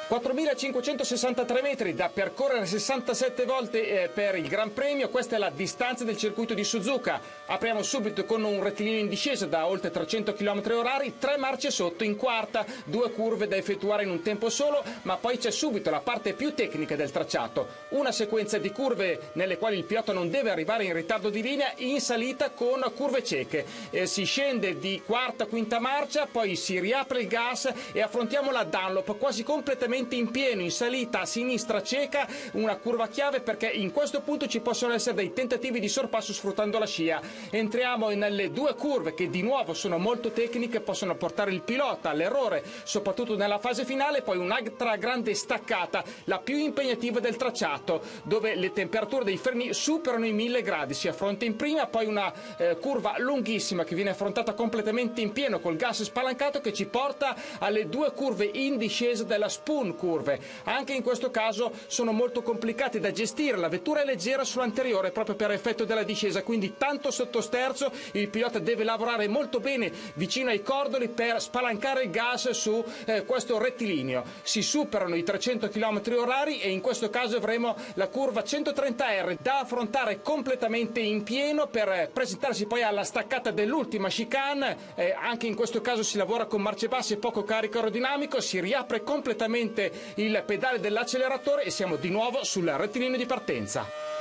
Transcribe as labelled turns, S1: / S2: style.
S1: 4.563 metri da percorrere 67 volte per il Gran Premio, questa è la distanza del circuito di Suzuka. Apriamo subito con un rettilineo in discesa da oltre 300 km/h, 3 marce sotto in quarta, 2 curve da effettuare in un tempo solo, ma poi c'è subito la parte più tecnica del tracciato, una sequenza di curve nelle quali il pilota non deve arrivare in ritardo di linea in salita con curve cieche. Si scende di quarta, quinta marcia, poi si riapre il gas e affrontiamo la Dunlop quasi completamente in pieno in salita a sinistra cieca, una curva chiave perché in questo punto ci possono essere dei tentativi di sorpasso sfruttando la scia. Entriamo nelle 2 curve che di nuovo sono molto tecniche, possono portare il pilota all'errore soprattutto nella fase finale, poi un'altra grande staccata, la più impegnativa del tracciato, dove le temperature dei freni superano i 1000 gradi, si affronta in prima, poi una curva lunghissima che viene affrontata completamente in pieno col gas spalancato che ci porta alle 2 curve in discesa della Spoon curve. Anche in questo caso sono molto complicati da gestire, la vettura è leggera sull'anteriore proprio per effetto della discesa, quindi tanto sottosterzo, il pilota deve lavorare molto bene vicino ai cordoli per spalancare il gas su questo rettilineo. Si superano i 300 km/h e in questo caso avremo la curva 130R da affrontare completamente in pieno per presentarsi poi alla staccata dell'ultima chicane. Anche in questo caso si lavora con marce basse e poco carico aerodinamico, si riapre completamente il pedale dell'acceleratore e siamo di nuovo sul rettilineo di partenza.